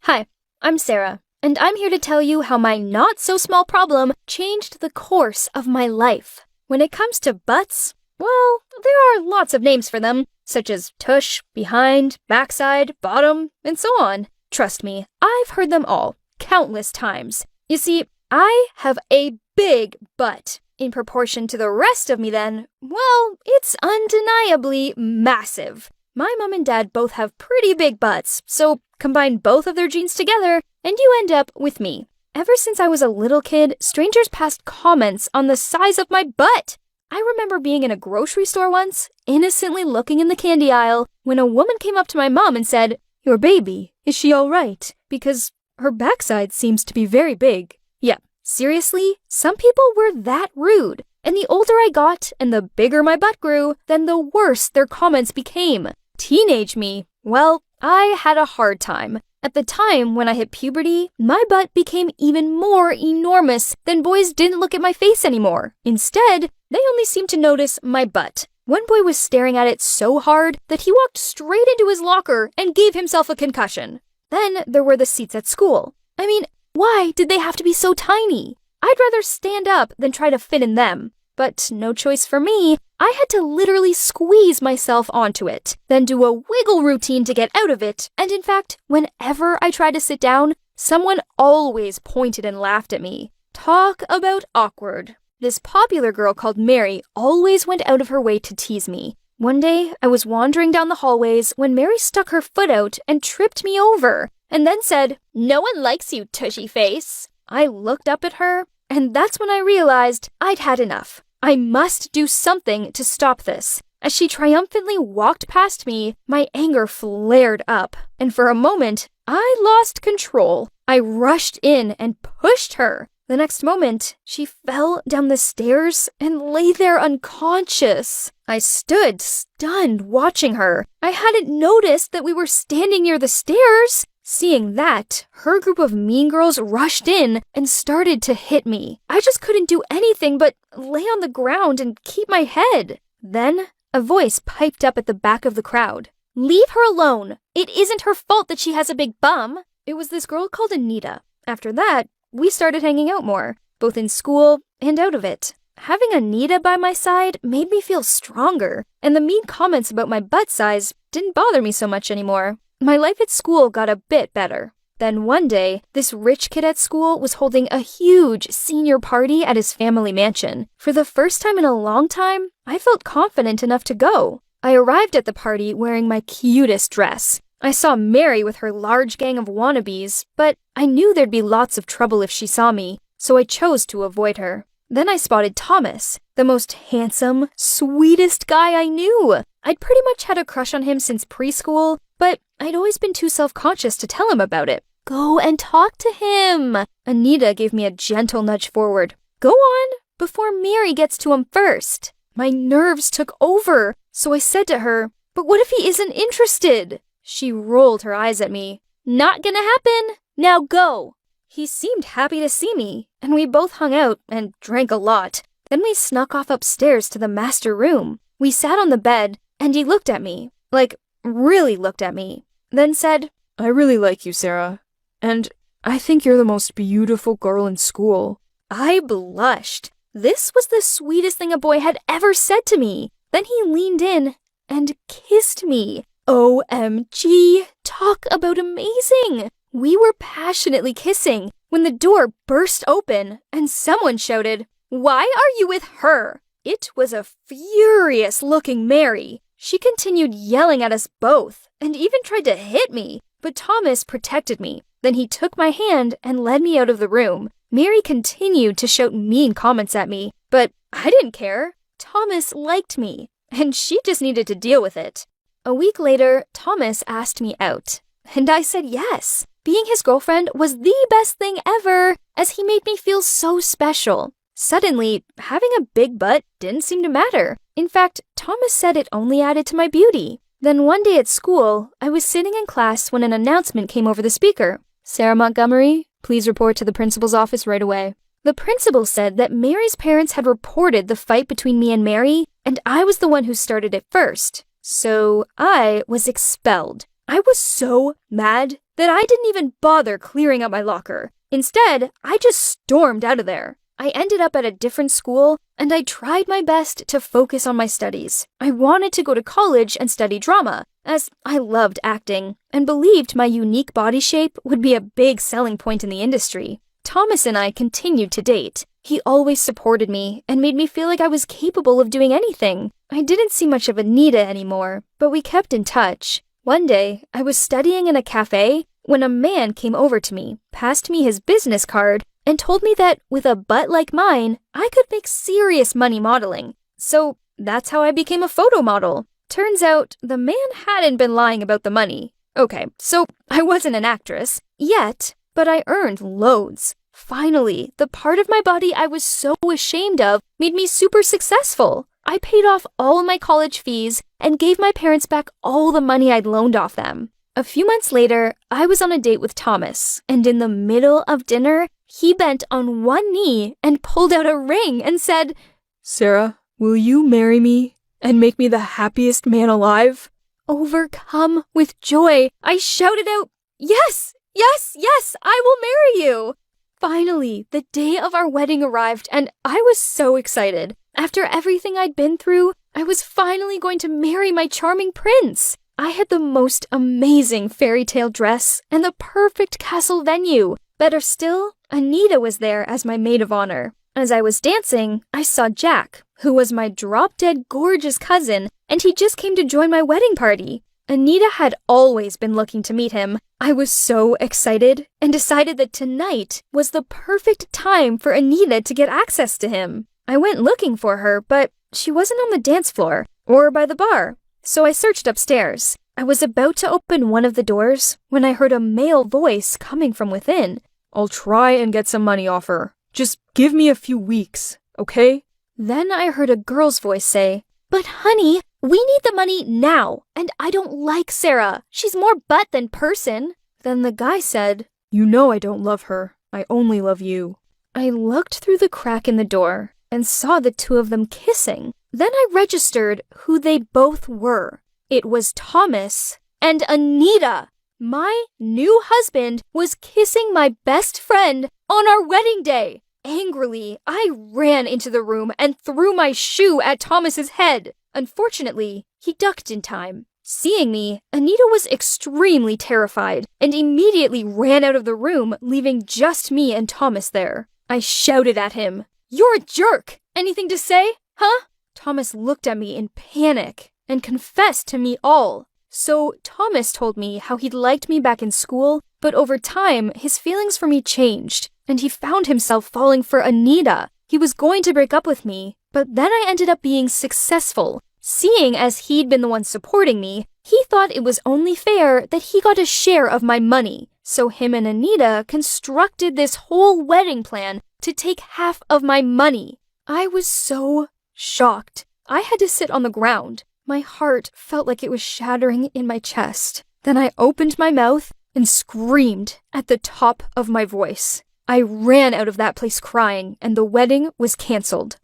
Hi, I'm Sarah, and I'm here to tell you how my not-so-small problem changed the course of my life. When it comes to butts, well, there are lots of names for them, such as tush, behind, backside, bottom, and so on. Trust me, I've heard them all, countless times. You see, I have a big butt. In proportion to the rest of me then, well, it's undeniably massive. My mom and dad both have pretty big butts, so combine both of their genes together, and you end up with me. Ever since I was a little kid, strangers passed comments on the size of my butt. I remember being in a grocery store once, innocently looking in the candy aisle, when a woman came up to my mom and said, "Your baby, is she all right? Because her backside seems to be very big." Yeah, seriously, some people were that rude. And the older I got and the bigger my butt grew, then the worse their comments became. Teenage me, well, I had a hard time. At the time when I hit puberty, my butt became even more enormous than boys didn't look at my face anymore. Instead, they only seemed to notice my butt. One boy was staring at it so hard that he walked straight into his locker and gave himself a concussion. Then there were the seats at school. I mean, why did they have to be so tiny? I'd rather stand up than try to fit in them. But no choice for me. I had to literally squeeze myself onto it, then do a wiggle routine to get out of it, and in fact, whenever I tried to sit down, someone always pointed and laughed at me. Talk about awkward. This popular girl called Mary always went out of her way to tease me. One day, I was wandering down the hallways when Mary stuck her foot out and tripped me over, and then said, "No one likes you, tushy face." I looked up at her, and that's when I realized I'd had enough. I must do something to stop this. As she triumphantly walked past me, my anger flared up, and for a moment, I lost control. I rushed in and pushed her. The next moment, she fell down the stairs and lay there unconscious. I stood stunned watching her. I hadn't noticed that we were standing near the stairs. Seeing that, her group of mean girls rushed in and started to hit me. I just couldn't do anything but lay on the ground and keep my head. Then, a voice piped up at the back of the crowd. "Leave her alone. It isn't her fault that she has a big bum." It was this girl called Anita. After that, we started hanging out more, both in school and out of it. Having Anita by my side made me feel stronger, and the mean comments about my butt size didn't bother me so much anymore. My life at school got a bit better. Then one day, this rich kid at school was holding a huge senior party at his family mansion. For the first time in a long time, I felt confident enough to go. I arrived at the party wearing my cutest dress. I saw Mary with her large gang of wannabes, but I knew there'd be lots of trouble if she saw me, so I chose to avoid her. Then I spotted Thomas, the most handsome, sweetest guy I knew. I'd pretty much had a crush on him since preschool, but I'd always been too self-conscious to tell him about it. "Go and talk to him." Anita gave me a gentle nudge forward. "Go on, before Mary gets to him first." My nerves took over, so I said to her, "But what if he isn't interested?" She rolled her eyes at me. "Not gonna happen. Now go." He seemed happy to see me, and we both hung out and drank a lot. Then we snuck off upstairs to the master room. We sat on the bed, and he looked at me, like, really looked at me, then said, "I really like you, Sarah, and I think you're the most beautiful girl in school." I blushed. This was the sweetest thing a boy had ever said to me. Then he leaned in and kissed me. OMG, talk about amazing! We were passionately kissing when the door burst open and someone shouted, "Why are you with her?" It was a furious-looking Mary. She continued yelling at us both and even tried to hit me, but Thomas protected me. Then he took my hand and led me out of the room. Mary continued to shout mean comments at me, but I didn't care. Thomas liked me, and she just needed to deal with it. A week later, Thomas asked me out, and I said yes. Being his girlfriend was the best thing ever, as he made me feel so special. Suddenly, having a big butt didn't seem to matter. In fact, Thomas said it only added to my beauty. Then one day at school, I was sitting in class when an announcement came over the speaker. "Sarah Montgomery, please report to the principal's office right away." The principal said that Mary's parents had reported the fight between me and Mary, and I was the one who started it first. So I was expelled. I was so mad that I didn't even bother clearing up my locker. Instead, I just stormed out of there. I ended up at a different school, and I tried my best to focus on my studies. I wanted to go to college and study drama, as I loved acting, and believed my unique body shape would be a big selling point in the industry. Thomas and I continued to date. He always supported me and made me feel like I was capable of doing anything. I didn't see much of Anita anymore, but we kept in touch. One day, I was studying in a cafe when a man came over to me, passed me his business card, and told me that with a butt like mine, I could make serious money modeling. So that's how I became a photo model. Turns out, the man hadn't been lying about the money. Okay, so I wasn't an actress yet, but I earned loads. Finally, the part of my body I was so ashamed of made me super successful. I paid off all of my college fees and gave my parents back all the money I'd loaned off them. A few months later, I was on a date with Thomas, and in the middle of dinner, he bent on one knee and pulled out a ring and said, "Sarah, will you marry me and make me the happiest man alive?" Overcome with joy, I shouted out, "Yes, yes, yes, I will marry you!" Finally, the day of our wedding arrived, and I was so excited. After everything I'd been through, I was finally going to marry my charming prince. I had the most amazing fairy tale dress and the perfect castle venue. Better still, Anita was there as my maid of honor. As I was dancing, I saw Jack, who was my drop-dead gorgeous cousin, and he just came to join my wedding party. Anita had always been looking to meet him. I was so excited and decided that tonight was the perfect time for Anita to get access to him. I went looking for her, but she wasn't on the dance floor or by the bar, so I searched upstairs. I was about to open one of the doors when I heard a male voice coming from within. "I'll try and get some money off her. Just give me a few weeks, okay?" Then I heard a girl's voice say, "But honey, we need the money now, and I don't like Sarah. She's more butt than person." Then the guy said, "You know I don't love her. I only love you." I looked through the crack in the door and saw the two of them kissing. Then I registered who they both were. It was Thomas and Anita. My new husband was kissing my best friend on our wedding day. Angrily, I ran into the room and threw my shoe at Thomas's head. Unfortunately, he ducked in time. Seeing me, Anita was extremely terrified and immediately ran out of the room, leaving just me and Thomas there. I shouted at him, "You're a jerk! Anything to say, huh?" Thomas looked at me in panic and confessed to me all. So Thomas told me how he'd liked me back in school, but over time, his feelings for me changed, and he found himself falling for Anita. He was going to break up with me, but then I ended up being successful. Seeing as he'd been the one supporting me, he thought it was only fair that he got a share of my money. So him and Anita constructed this whole wedding plan to take half of my money. I was so shocked. I had to sit on the ground. My heart felt like it was shattering in my chest. Then I opened my mouth and screamed at the top of my voice. I ran out of that place crying, and the wedding was canceled.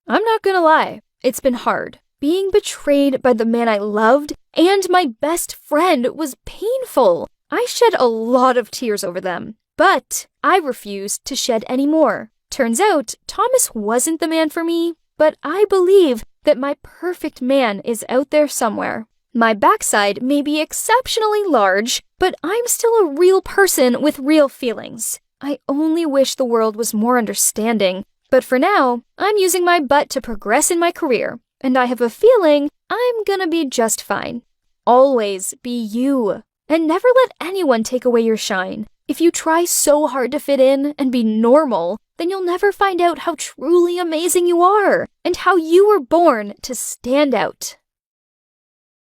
I'm not gonna lie, it's been hard. Being betrayed by the man I loved and my best friend was painful. I shed a lot of tears over them, but I refused to shed any more. Turns out, Thomas wasn't the man for me, but I believe that my perfect man is out there somewhere. My backside may be exceptionally large, but I'm still a real person with real feelings. I only wish the world was more understanding, but for now, I'm using my butt to progress in my career, and I have a feeling I'm gonna be just fine. Always be you, and never let anyone take away your shine. If you try so hard to fit in and be normal, then you'll never find out how truly amazing you are and how you were born to stand out.